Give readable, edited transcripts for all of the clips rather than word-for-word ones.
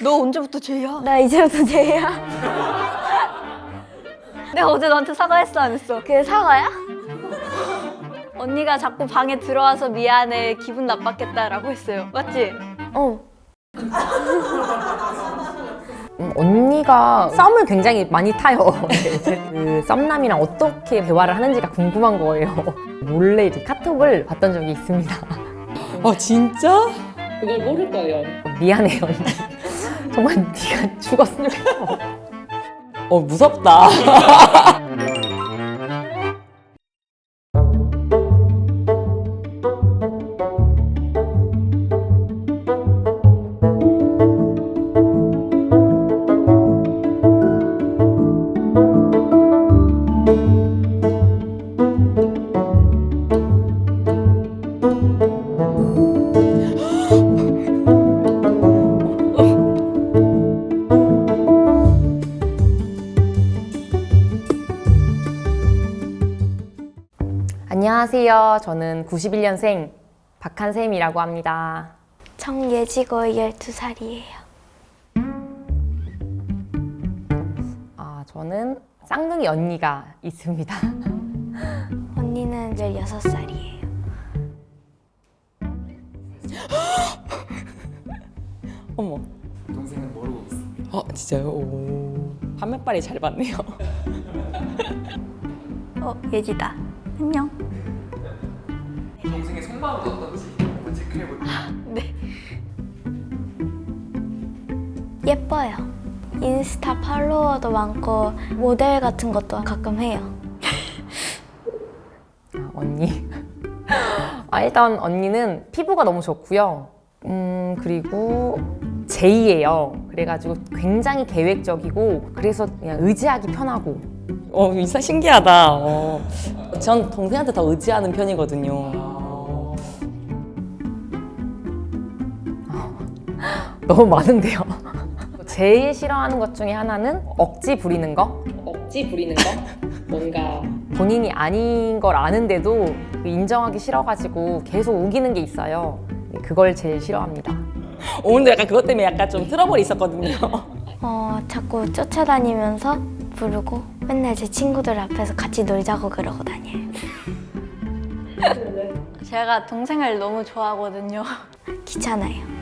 너 언제부터 쟤야? 나 이제부터 쟤야. 내가 어제 너한테 사과했어 안 했어? 그게 사과야? 언니가 자꾸 방에 들어와서 미안해 기분 나빴겠다라고 했어요. 맞지? 어. 언니가 썸을 굉장히 많이 타요. 그 썸남이랑 어떻게 대화를 하는지가 궁금한 거예요. 몰래 이렇게 카톡을 봤던 적이 있습니다. 진짜? 그걸 모를 거예요. 미안해 언니. 정말 네가 죽었으면 좋겠어. 무섭다. 안녕하세요. 저는 91년생 박한샘이라고 합니다. 청예지고 12살이에요. 저는 쌍둥이 언니가 있습니다. 언니는 16살이에요. 어머. 동생은 모르고 있습니다. 진짜요? 오. 화면빨이 잘 봤네요. 예지다. 안녕. 동생의 속마음은 어떤지 한번 체크해볼게요. 예뻐요. 인스타 팔로워도 많고 모델 같은 것도 가끔 해요. 언니. 일단 언니는 피부가 너무 좋고요. 그리고 제이예요. 그래가지고 굉장히 계획적이고 그래서 그냥 의지하기 편하고. 인상 신기하다. 전 동생한테 더 의지하는 편이거든요. 너무 많은데요. 제일 싫어하는 것 중에 하나는 억지 부리는 거. 억지 부리는 거? 뭔가 본인이 아닌 걸 아는데도 인정하기 싫어가지고 계속 우기는 게 있어요. 그걸 제일 싫어합니다. 오늘도 약간 그것 때문에 약간 좀 트러블이 있었거든요. 자꾸 쫓아다니면서 부르고 맨날 제 친구들 앞에서 같이 놀자고 그러고 다녀요. 제가 동생을 너무 좋아하거든요. 귀찮아요.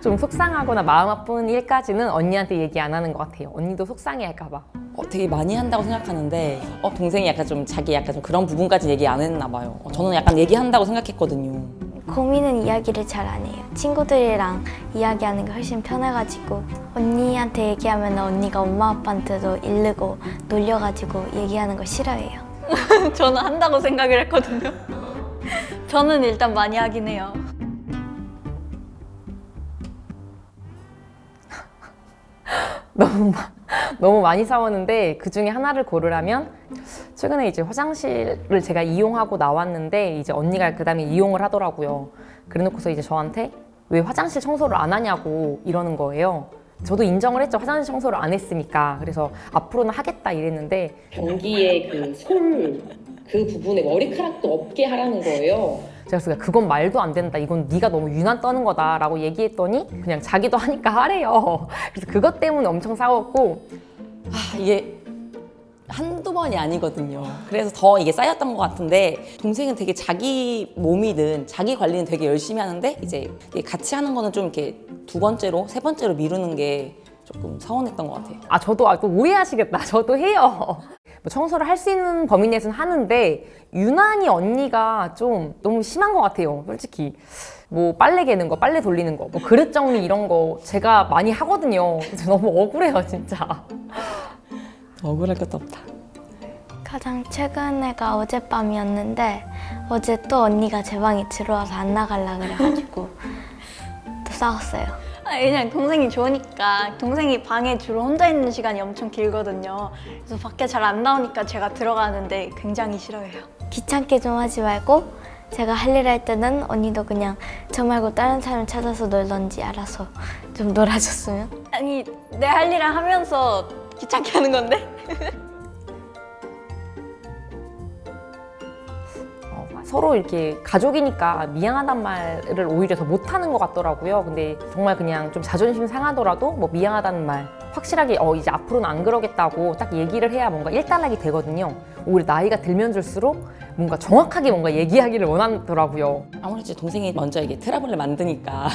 좀 속상하거나 마음 아픈 일까지는 언니한테 얘기 안 하는 것 같아요. 언니도 속상해 할까 봐. 되게 많이 한다고 생각하는데 동생이 약간 좀 자기 약간 좀 그런 부분까지 얘기 안 했나 봐요. 저는 약간 얘기한다고 생각했거든요. 고민은 이야기를 잘 안 해요. 친구들이랑 이야기하는 게 훨씬 편해가지고 언니한테 얘기하면 언니가 엄마 아빠한테도 이르고 놀려가지고 얘기하는 거 싫어해요. 저는 한다고 생각을 했거든요. 저는 일단 많이 하긴 해요. 너무 많이 싸웠는데 그 중에 하나를 고르라면 최근에 이제 화장실을 제가 이용하고 나왔는데 이제 언니가 그 다음에 이용을 하더라고요. 그래놓고서 이제 저한테 왜 화장실 청소를 안 하냐고 이러는 거예요. 저도 인정을 했죠. 화장실 청소를 안 했으니까. 그래서 앞으로는 하겠다 이랬는데 변기의 그 부분에 머리카락도 없게 하라는 거예요. 제가 그래서 그건 말도 안 된다. 이건 네가 너무 유난 떠는 거다라고 얘기했더니 그냥 자기도 하니까 하래요. 그래서 그것 때문에 엄청 싸웠고 이게 한두 번이 아니거든요. 그래서 더 이게 쌓였던 것 같은데 동생은 되게 자기 몸이든 자기 관리는 되게 열심히 하는데 이제 같이 하는 거는 좀 이렇게 두 번째로, 세 번째로 미루는 게 조금 서운했던 것 같아요. 저도 또 오해하시겠다. 저도 해요. 뭐 청소를 할 수 있는 범위 내에서는 하는데 유난히 언니가 좀 너무 심한 것 같아요. 솔직히 뭐 빨래 개는 거, 빨래 돌리는 거, 뭐 그릇 정리 이런 거 제가 많이 하거든요. 그래서 너무 억울해요, 진짜. 억울할 것도 없다. 가장 최근에가 어젯밤이었는데 어제 또 언니가 제 방에 들어와서 안 나가려 그래가지고 또 싸웠어요. 그냥 동생이 좋으니까. 동생이 방에 주로 혼자 있는 시간이 엄청 길거든요. 그래서 밖에 잘 안 나오니까 제가 들어가는데 굉장히 싫어해요. 귀찮게 좀 하지 말고 제가 할 일 할 때는 언니도 그냥 저 말고 다른 사람 찾아서 놀던지 알아서 좀 놀아줬으면. 아니, 내 할 일을 하면서 귀찮게 하는 건데? 서로 이렇게 가족이니까 미안하단 말을 오히려 더 못하는 것 같더라고요. 근데 정말 그냥 좀 자존심 상하더라도 뭐 미안하다는 말 확실하게 이제 앞으로는 안 그러겠다고 딱 얘기를 해야 뭔가 일단락이 되거든요. 오히려 나이가 들면 들수록 뭔가 정확하게 뭔가 얘기하기를 원하더라고요. 아무래도 동생이 먼저 이게 트러블을 만드니까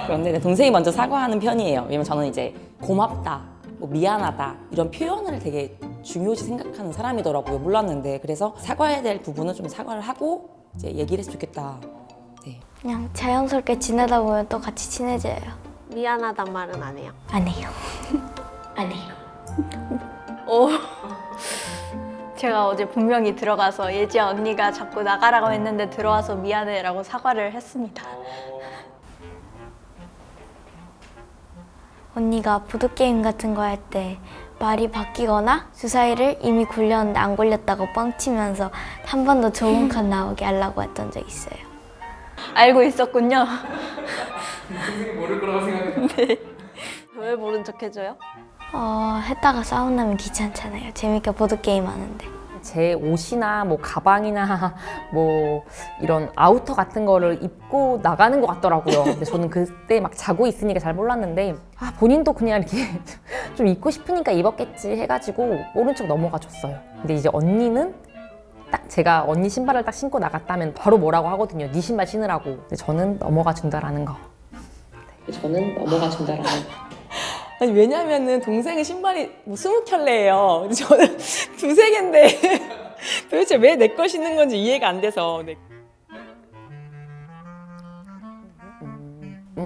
그런데 내 동생이 먼저 사과하는 편이에요. 왜냐면 저는 이제 고맙다, 뭐 미안하다 이런 표현을 되게 중요시 생각하는 사람이더라고요. 몰랐는데 그래서 사과해야 될 부분은 좀 사과를 하고 이제 얘기를 했으면 좋겠다. 네. 그냥 자연스럽게 지내다 보면 또 같이 친해져요. 미안하단 말은 안 해요. 안 해요. 안 해요. 제가 어제 분명히 들어가서 예지야 언니가 자꾸 나가라고 했는데 들어와서 미안해라고 사과를 했습니다. 언니가 보드게임 같은 거 할 때 말이 바뀌거나 주사위를 이미 굴렸는데 안 굴렸다고 뻥치면서 한 번 더 좋은 칸 나오게 하려고 했던 적 있어요. 알고 있었군요. 동생이 모를 거라고 생각해. 왜 모른 척 해줘요? 했다가 싸움 나면 귀찮잖아요. 재밌게 보드게임 하는데. 제 옷이나 뭐 가방이나 뭐 이런 아우터 같은 거를 입고 나가는 것 같더라고요. 근데 저는 그때 막 자고 있으니까 잘 몰랐는데 본인도 그냥 이렇게 좀 입고 싶으니까 입었겠지 해가지고 모른 척 넘어가 줬어요. 근데 이제 언니는 딱 제가 언니 신발을 딱 신고 나갔다면 바로 뭐라고 하거든요. 네 신발 신으라고. 근데 저는 넘어가 준다라는 거. 저는 넘어가 준다라는. 아니 왜냐면은 동생은 신발이 뭐 20켤레예요. 근데 저는 두세 개인데 도대체 왜 내 거 신는 건지 이해가 안 돼서. 네.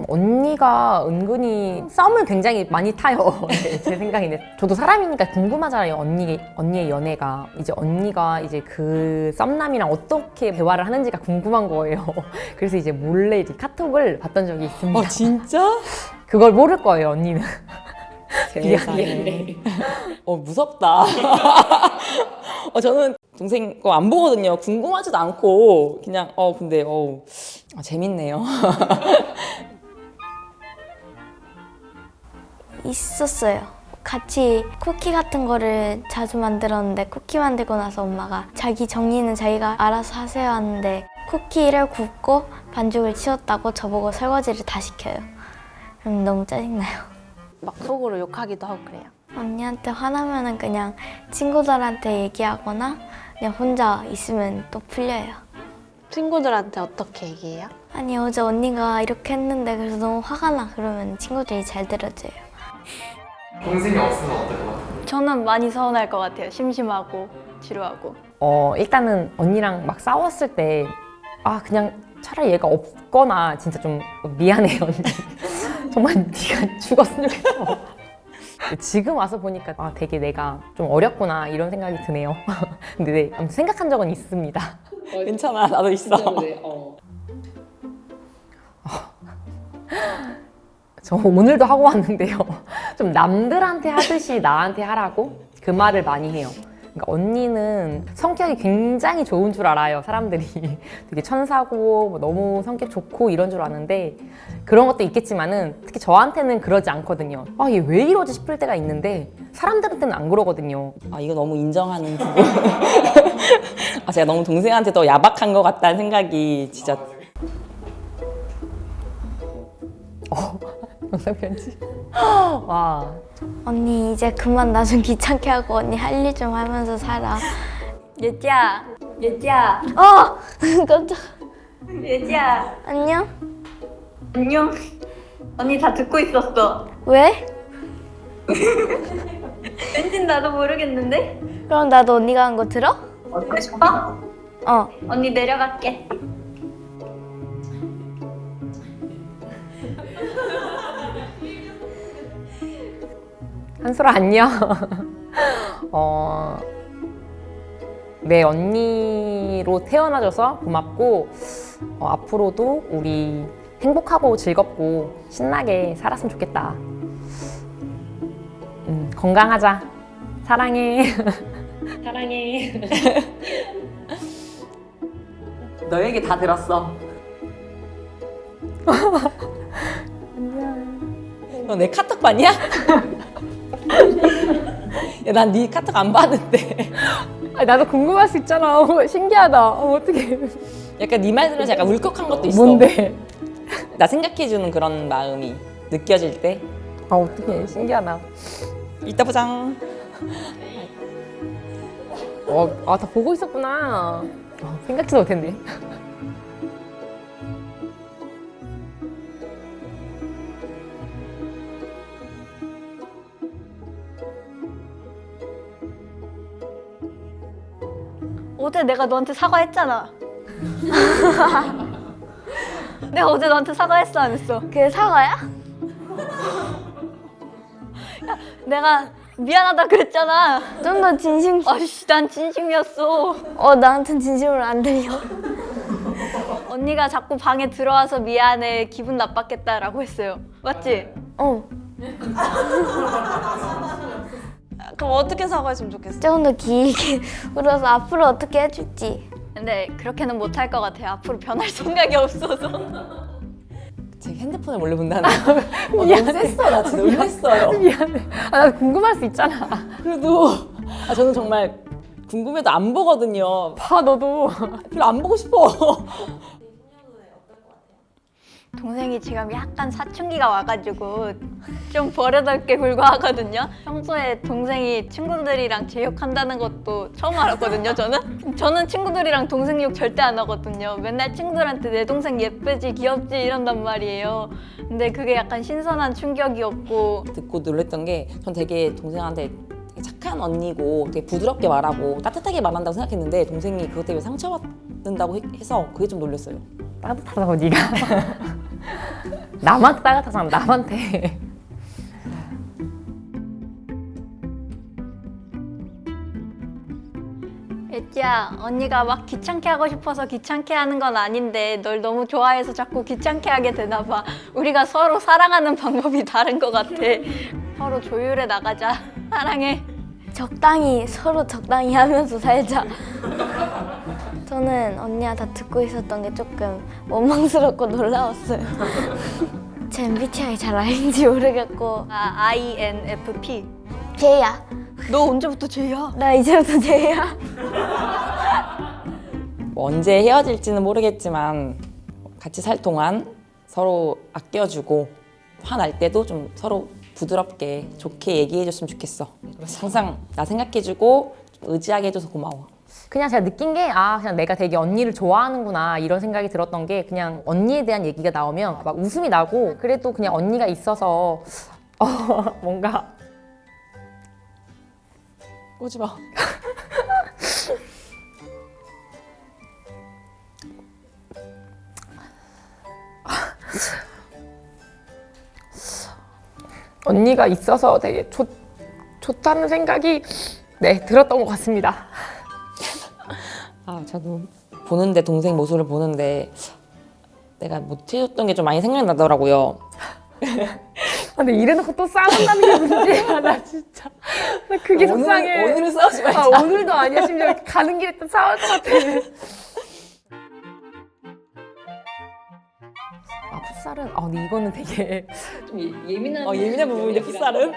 언니가 은근히 썸을 굉장히 많이 타요. 네, 제 생각에는. 저도 사람이니까 궁금하잖아요. 언니의 연애가. 이제 언니가 이제 그 썸남이랑 어떻게 대화를 하는지가 궁금한 거예요. 그래서 이제 몰래 이제 카톡을 봤던 적이 있습니다. 진짜? 그걸 모를 거예요, 언니는. 세상에. 무섭다. 저는 동생 거 안 보거든요. 궁금하지도 않고 그냥 근데 재밌네요. 있었어요. 같이 쿠키 같은 거를 자주 만들었는데 쿠키 만들고 나서 엄마가 자기 정리는 자기가 알아서 하세요 하는데 쿠키를 굽고 반죽을 치웠다고 저보고 설거지를 다 시켜요. 그럼 너무 짜증나요. 막 속으로 욕하기도 하고 그래요. 언니한테 화나면은 그냥 친구들한테 얘기하거나 그냥 혼자 있으면 또 풀려요. 친구들한테 어떻게 얘기해요? 아니 어제 언니가 이렇게 했는데 그래서 너무 화가 나 그러면 친구들이 잘 들어줘요. 동생이 없으면 어떨 것 같아요? 저는 많이 서운할 것 같아요. 심심하고 지루하고. 일단은 언니랑 막 싸웠을 때 그냥 차라리 얘가 없거나 진짜 좀 미안해요, 언니. 정말 네가 죽었으면 좋겠어. 지금 와서 보니까 되게 내가 좀 어렸구나 이런 생각이 드네요. 근데 네, 아무튼 생각한 적은 있습니다. 괜찮아, 나도 있어. 저 오늘도 하고 왔는데요. 좀 남들한테 하듯이 나한테 하라고 그 말을 많이 해요. 그러니까 언니는 성격이 굉장히 좋은 줄 알아요. 사람들이 되게 천사고 뭐 너무 성격 좋고 이런 줄 아는데 그런 것도 있겠지만은 특히 저한테는 그러지 않거든요. 얘 왜 이러지 싶을 때가 있는데 사람들한테는 안 그러거든요. 이거 너무 인정하는 부분. 제가 너무 동생한테 더 야박한 것 같다는 생각이 진짜. 영상 편지. 와. 언니 이제 그만 나 좀 귀찮게 하고 언니 할 일 좀 하면서 살아. 예지야, 깜짝. 예지야, 안녕? 안녕. 언니 다 듣고 있었어. 왜? 왠진 나도 모르겠는데? 그럼 나도 언니가 한 거 들어? 듣고 싶어? 언니 내려갈게. 한솔아 안녕. 내 언니로 태어나줘서 고맙고 앞으로도 우리 행복하고 즐겁고 신나게 살았으면 좋겠다. 건강하자. 사랑해. 사랑해. 너 얘기 다 들었어. 너 내 카톡 봤냐? 야, 난 네 카톡 안 봤는데. 아니, 나도 궁금할 수 있잖아. 신기하다. 어떻게? 약간 네 말 들으면서 약간 울컥한 것도 있어. 뭔데? 나 생각해주는 그런 마음이 느껴질 때. 아 어떻게? 신기하다. 이따 보장. 다 보고 있었구나. 생각지도 못했네. 어제 내가 너한테 사과했잖아. 내가 어제 너한테 사과했어 안 했어? 그게 사과야? 내가 미안하다 그랬잖아. 좀 더 진심. 아씨 난 진심이었어. 나한텐 진심으로 안 들려. 언니가 자꾸 방에 들어와서 미안해 기분 나빴겠다라고 했어요. 맞지? 그럼 어떻게 사과했으면 좋겠어? 조금 더 길게 울어서 앞으로 어떻게 해줄지. 근데 그렇게는 못할 것 같아요. 앞으로 변할 생각이 없어서. 제 핸드폰을 몰래 본다는 거. 너무 셌어. 나 진짜 놀랐어요. 미안해. 나 궁금할 수 있잖아. 그래도 저는 정말 궁금해도 안 보거든요. 봐 너도. 별로 안 보고 싶어. 동생이 지금 약간 사춘기가 와가지고 좀 버릇할 게 불과하거든요. 평소에 동생이 친구들이랑 제욕한다는 것도 처음 알았거든요. 저는 친구들이랑 동생 욕 절대 안 하거든요. 맨날 친구들한테 내 동생 예쁘지 귀엽지 이런단 말이에요. 근데 그게 약간 신선한 충격이었고 듣고 놀랬던 게 전 되게 동생한테 되게 착한 언니고 되게 부드럽게 말하고 따뜻하게 말한다고 생각했는데 동생이 그것 때문에 상처받는다고 해서 그게 좀 놀랐어요. 따뜻하다고 네가. 남한테 따뜻하잖아. 남한테. 애지야 언니가 막 귀찮게 하고 싶어서 귀찮게 하는 건 아닌데 널 너무 좋아해서 자꾸 귀찮게 하게 되나 봐. 우리가 서로 사랑하는 방법이 다른 것 같아. 서로 조율해 나가자. 사랑해. 서로 적당히 하면서 살자. 저는 언니가 다 듣고 있었던 게 조금 원망스럽고 놀라웠어요. 제 MBTI 잘 아는지 모르겠고. INFP. J야. 너 언제부터 J야? 나 이제부터 J야. 뭐 언제 헤어질지는 모르겠지만 같이 살 동안 서로 아껴주고 화날 때도 좀 서로 부드럽게 좋게 얘기해줬으면 좋겠어. 그래서 항상 나 생각해주고 좀 의지하게 해줘서 고마워. 그냥 제가 느낀 게 그냥 내가 되게 언니를 좋아하는구나 이런 생각이 들었던 게 그냥 언니에 대한 얘기가 나오면 막 웃음이 나고 그래도 그냥 언니가 있어서 뭔가 오지 마. 언니가 있어서 되게 좋다는 생각이 들었던 것 같습니다. 저도 보는데 동생 모습을 보는데 내가 못해줬던 게 좀 많이 생각나더라고요. 근데 이래놓고 또 싸운다는 게 문제야. 나 진짜. 나 그게 속상해. 오늘은 싸우지 말자. 오늘도 아니야. 심지어 가는 길에 또 싸울 것 같아. 풋살은 근데 이거는 되게 좀 예민한 부분이죠, 풋살은.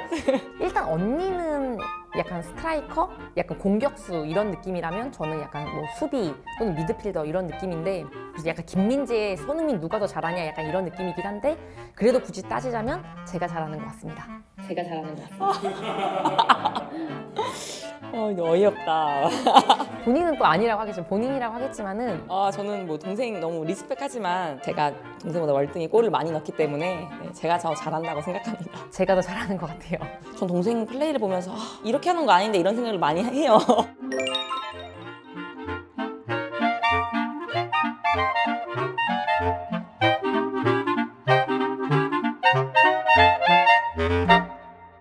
일단 언니는 약간 스트라이커, 약간 공격수 이런 느낌이라면 저는 약간 뭐 수비 또는 미드필더 이런 느낌인데 그래서 약간 김민재, 손흥민 누가 더 잘하냐 약간 이런 느낌이긴 한데 그래도 굳이 따지자면 제가 잘하는 것 같습니다. 제가 잘하는 것 같습니다. 이거 어이없다. 본인은 또 아니라고 하겠지만 본인이라고 하겠지만은 저는 뭐 동생 너무 리스펙하지만 제가 동생보다 월등히 골을 많이 넣기 때문에 제가 더 잘한다고 생각합니다. 제가 더 잘하는 것 같아요. 전 동생 플레이를 보면서 이렇게 하는 거 아닌데 이런 생각을 많이 해요.